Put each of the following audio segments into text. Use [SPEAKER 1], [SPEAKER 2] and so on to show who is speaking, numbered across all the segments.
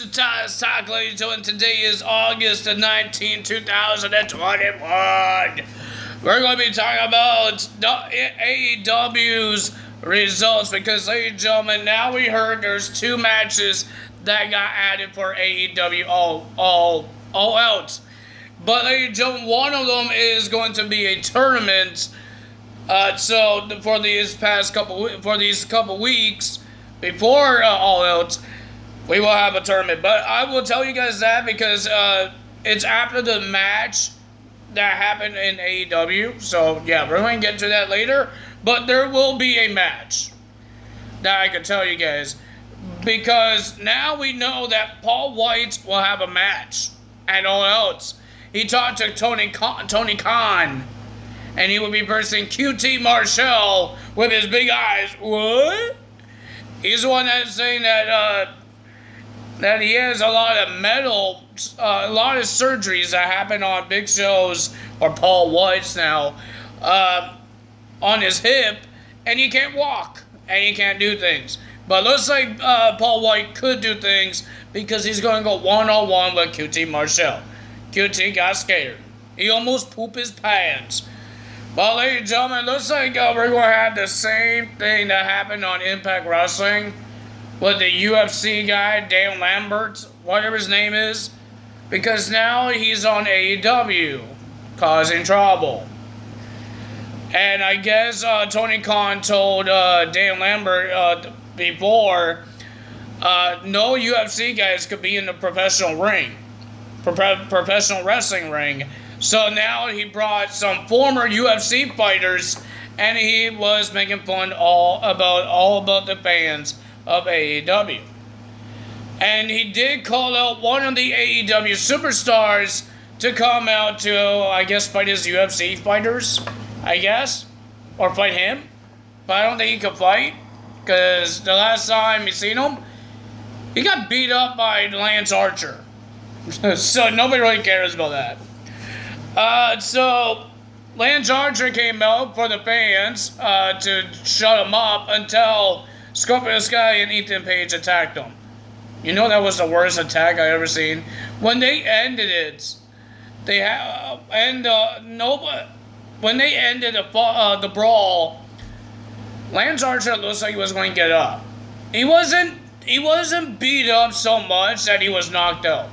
[SPEAKER 1] Talk, ladies and gentlemen. Today is August the 19th, 2021. We're going to be talking about AEW's results because, ladies and gentlemen, now we heard there's two matches that got added for AEW all out. But, ladies and gentlemen, one of them is going to be a tournament. So for these couple weeks before All Out, we will have a tournament. But I will tell you guys that because it's after the match that happened in AEW. So yeah, we're going to get to that later. But there will be a match that I can tell you guys, because now we know that Paul White will have a match at All Out. He talked to Tony Khan. And he will be versing QT Marshall with his big eyes. What? He's the one that's saying that that he has a lot of a lot of surgeries that happen on big shows, or Paul White's now, on his hip, and he can't walk, and he can't do things. But looks like Paul White could do things because he's going to go one-on-one with QT Marshall. QT got scared. He almost pooped his pants. Well, ladies and gentlemen, looks like we're going to have the same thing that happened on Impact Wrestling with the UFC guy, Dan Lambert, whatever his name is, because now he's on AEW, causing trouble. And I guess Tony Khan told Dan Lambert before, no UFC guys could be in the professional wrestling ring. So now he brought some former UFC fighters, and he was making fun all about the fans of AEW. And he did call out one of the AEW superstars to come out to, I guess, fight his UFC fighters, I guess, or fight him. But I don't think he could fight, because the last time we seen him, he got beat up by Lance Archer. So nobody really cares about that. So Lance Archer came out for the fans to shut him up until Scorpio Sky and Ethan Page attacked him. You know, that was the worst attack I ever seen. When they ended it, when they ended the brawl, Lance Archer looks like he was going to get up. He wasn't beat up so much that he was knocked out.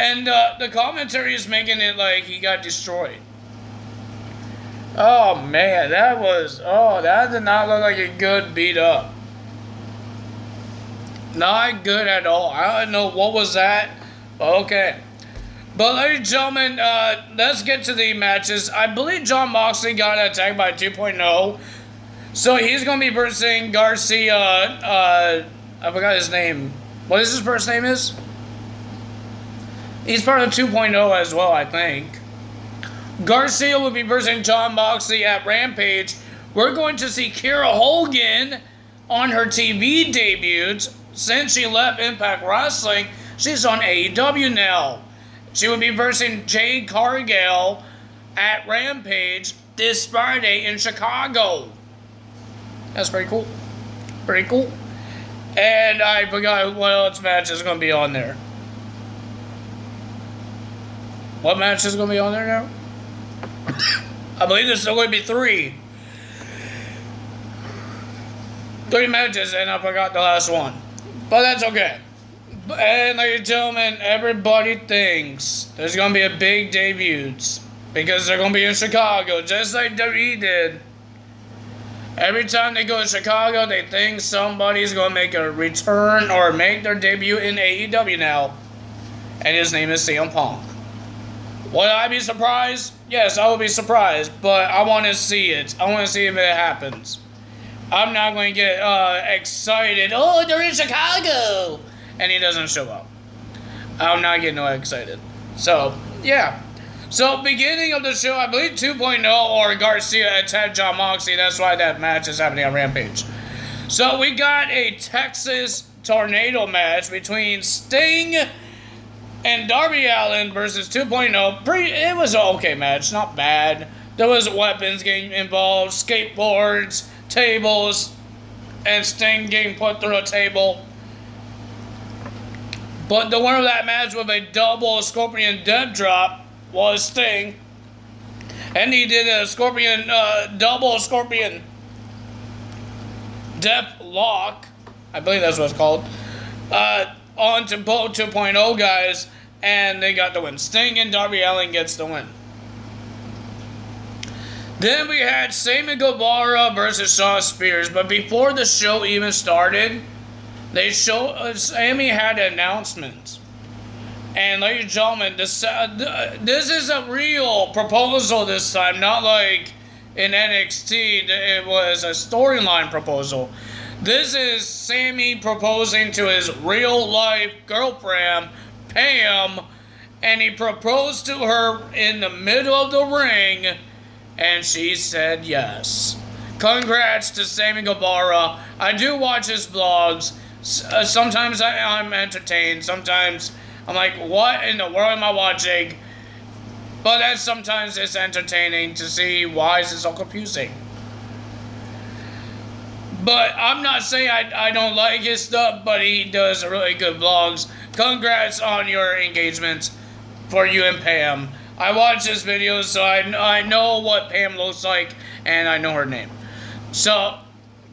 [SPEAKER 1] And the commentary is making it like he got destroyed. Oh man, that did not look like a good beat up. Not good at all. I don't know what was that, but okay. But ladies and gentlemen, let's get to the matches. I believe Jon Moxley got attacked by 2.0. So he's going to be versing Garcia. I forgot his name. What is his first name is? He's part of 2.0 as well, I think. Garcia will be versing Jon Moxley at Rampage. We're going to see Kiera Hogan on her TV debut. Since she left Impact Wrestling, she's on AEW now. She will be versing Jade Cargill at Rampage this Friday in Chicago. That's pretty cool. Pretty cool. And I forgot what else match is going to be on there. What match is going to be on there now? I believe there's still going to be three. 3 matches, and I forgot the last one. But that's okay. And ladies and gentlemen, everybody thinks there's going to be a big debut, because they're going to be in Chicago, just like WWE did. Every time they go to Chicago, they think somebody's going to make a return or make their debut in AEW now. And his name is CM Punk. Would I be surprised? Yes, I would be surprised, but I want to see it. I want to see if it happens. I'm not going to get excited. Oh, they're in Chicago! And he doesn't show up. I'm not getting no excited. So, yeah. So, beginning of the show, I believe 2.0 or Garcia attacked Jon Moxley. That's why that match is happening on Rampage. So, we got a Texas Tornado match between Sting and Darby Allin versus 2.0. It was an okay match, not bad. There was weapons getting involved, skateboards, tables, and Sting getting put through a table. But the winner of that match with a double Scorpion Death Drop was Sting. And he did a double Scorpion Death Lock, I believe that's what it's called, on to both 2.0 guys, and they got the win. Sting and Darby Allin gets the win. Then we had Sammy Guevara versus Shawn Spears, but before the show even started, Sammy had an announcement. And ladies and gentlemen, this is a real proposal this time, not like in NXT, it was a storyline proposal. This is Sammy proposing to his real life girlfriend, Pam, and he proposed to her in the middle of the ring, and she said yes. Congrats to Sammy Guevara. I do watch his vlogs. Sometimes I'm entertained. Sometimes I'm like, what in the world am I watching? But then sometimes it's entertaining to see why is it so confusing. But I'm not saying I don't like his stuff, but he does really good vlogs. Congrats on your engagement for you and Pam. I watch his videos, so I know what Pam looks like, and I know her name. So,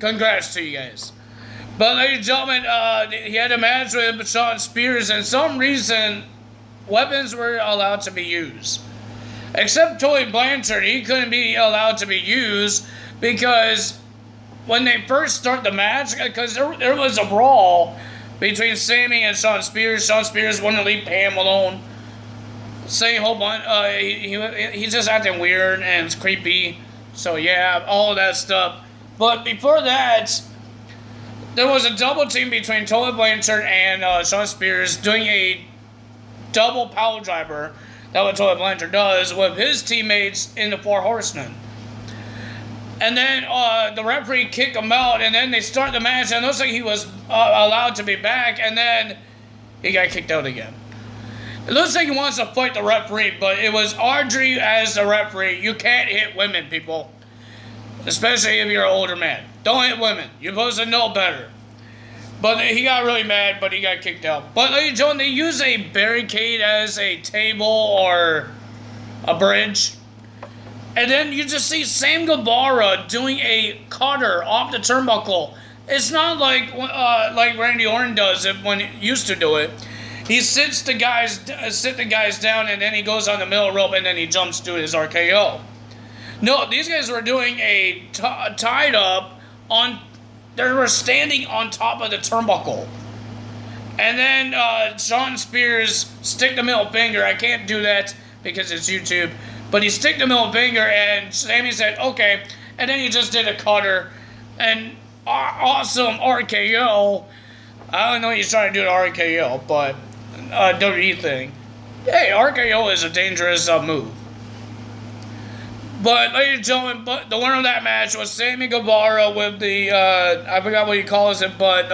[SPEAKER 1] congrats to you guys. But ladies and gentlemen, he had a match with Shawn Spears, and for some reason, weapons were allowed to be used. Except Tully Blanchard, he couldn't be allowed to be used because when they first start the match, because there was a brawl between Sammy and Shawn Spears. Shawn Spears wanted to leave Pam alone. Saying a whole bunch, he's just acting weird and it's creepy. So yeah, all of that stuff. But before that, there was a double team between Tully Blanchard and Shawn Spears doing a double power driver. That's what Tully Blanchard does with his teammates in the Four Horsemen. And then the referee kicked him out, and then they start the match, and it looks like he was allowed to be back, and then he got kicked out again. It looks like he wants to fight the referee, but it was Audrey as the referee. You can't hit women, people. Especially if you're an older man. Don't hit women. You're supposed to know better. But he got really mad, but he got kicked out. But ladies and gentlemen, they use a barricade as a table or a bridge. And then you just see Sam Guevara doing a cutter off the turnbuckle. It's not like Randy Orton does it when he used to do it. He sits the guys down, and then he goes on the middle rope, and then he jumps to his RKO. No, these guys were doing a tied up on. They were standing on top of the turnbuckle, and then Shawn Spears stick the middle finger. I can't do that because it's YouTube, but he stick the middle finger, and Sammy said okay, and then he just did a cutter, and awesome RKO. I don't know he's trying to do an RKO, but WWE thing. Hey, RKO is a dangerous move. But, ladies and gentlemen, the winner of that match was Sammy Guevara with the, I forgot what he calls it, but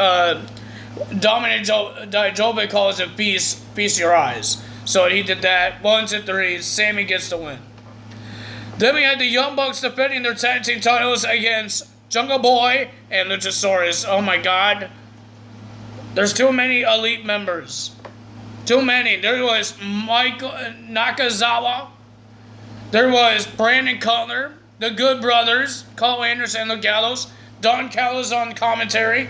[SPEAKER 1] Dominic Dijakovic calls it Feast Your Eyes. So he did that. 1, 2, 3. Sammy gets the win. Then we had the Young Bucks defending their tag team titles against Jungle Boy and Luchasaurus. Oh my god. There's too many elite members. Too many. There was Michael Nakazawa. There was Brandon Cutler, the Good Brothers, Carl Anderson and Luke Gallows, Don Callis on commentary.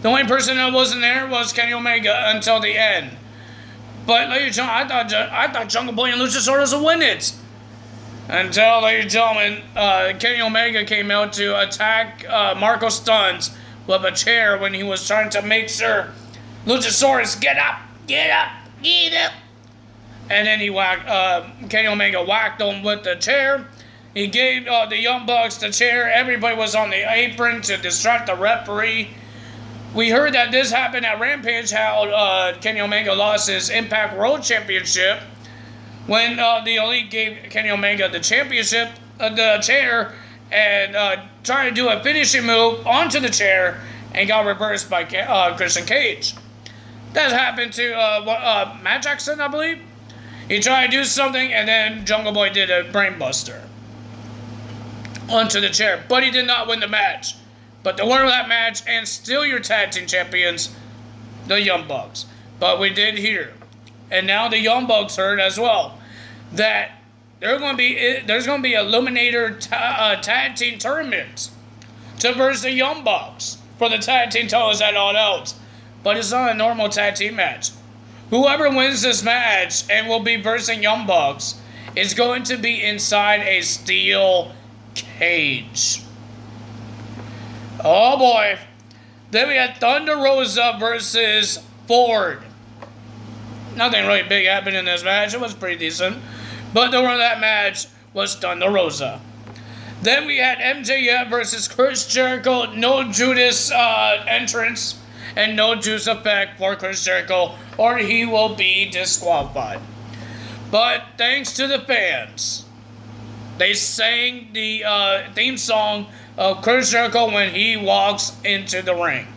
[SPEAKER 1] The only person that wasn't there was Kenny Omega until the end. But, ladies and gentlemen, I thought Jungle Boy and Luchasaurus would win it. Until, ladies and gentlemen, Kenny Omega came out to attack Marco Stuntz with a chair when he was trying to make sure Luchasaurus, get up. And then he Kenny Omega whacked him with the chair. He gave the Young Bucks the chair. Everybody was on the apron to distract the referee. We heard that this happened at Rampage, how Kenny Omega lost his Impact World Championship when the Elite gave Kenny Omega the championship, the chair, and tried to do a finishing move onto the chair and got reversed by Christian Cage. That happened to Matt Jackson, I believe. He tried to do something, and then Jungle Boy did a brainbuster onto the chair. But he did not win the match. But the winner of that match, and still your tag team champions, the Young Bucks. But we did hear, and now the Young Bucks heard as well, that there's going to be Eliminator tag team tournament to versus the Young Bucks for the tag team titles at All Out. But it's not a normal tag team match. Whoever wins this match and will be versing Young Bucks is going to be inside a steel cage. Oh boy. Then we had Thunder Rosa versus Ford. Nothing really big happened in this match. It was pretty decent. But the winner of that match was Thunder Rosa. Then we had MJF versus Chris Jericho. No Judas entrance and no Juice effect for Chris Jericho, or he will be disqualified. But thanks to the fans, they sang the theme song of Chris Jericho when he walks into the ring.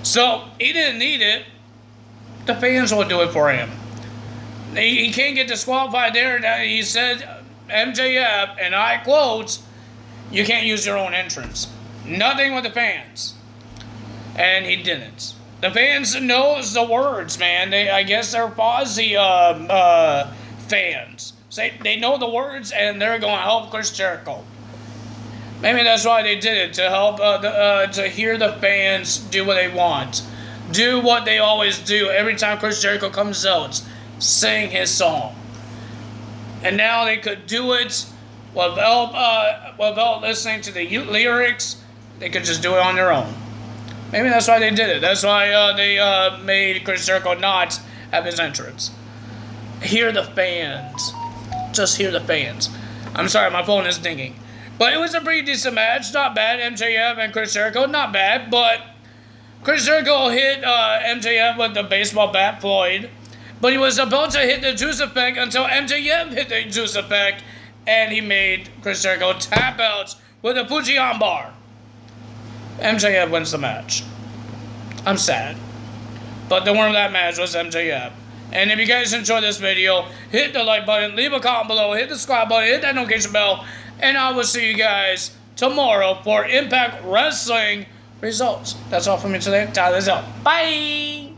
[SPEAKER 1] So he didn't need it. The fans will do it for him. He can't get disqualified there. He said, MJF, and I quote, "You can't use your own entrance." Nothing with the fans. And he didn't. The fans knows the words, man. I guess they're Fozzy fans. So they know the words, and they're going to help Chris Jericho. Maybe that's why they did it, to help to hear the fans do what they want. Do what they always do every time Chris Jericho comes out. Sing his song. And now they could do it without listening to the lyrics. They could just do it on their own. Maybe that's why they did it. That's why they made Chris Jericho not have his entrance. Hear the fans. Just hear the fans. I'm sorry, my phone is dinging. But it was a pretty decent match. Not bad. MJF and Chris Jericho, not bad. But Chris Jericho hit MJF with the baseball bat, Floyd. But he was about to hit the juice effect until MJF hit the juice effect. And he made Chris Jericho tap out with a Fujian bar. MJF wins the match. I'm sad. But the winner of that match was MJF. And if you guys enjoyed this video, hit the like button, leave a comment below, hit the subscribe button, hit that notification bell, and I will see you guys tomorrow for Impact Wrestling results. That's all from me today. Tyler's out. Bye!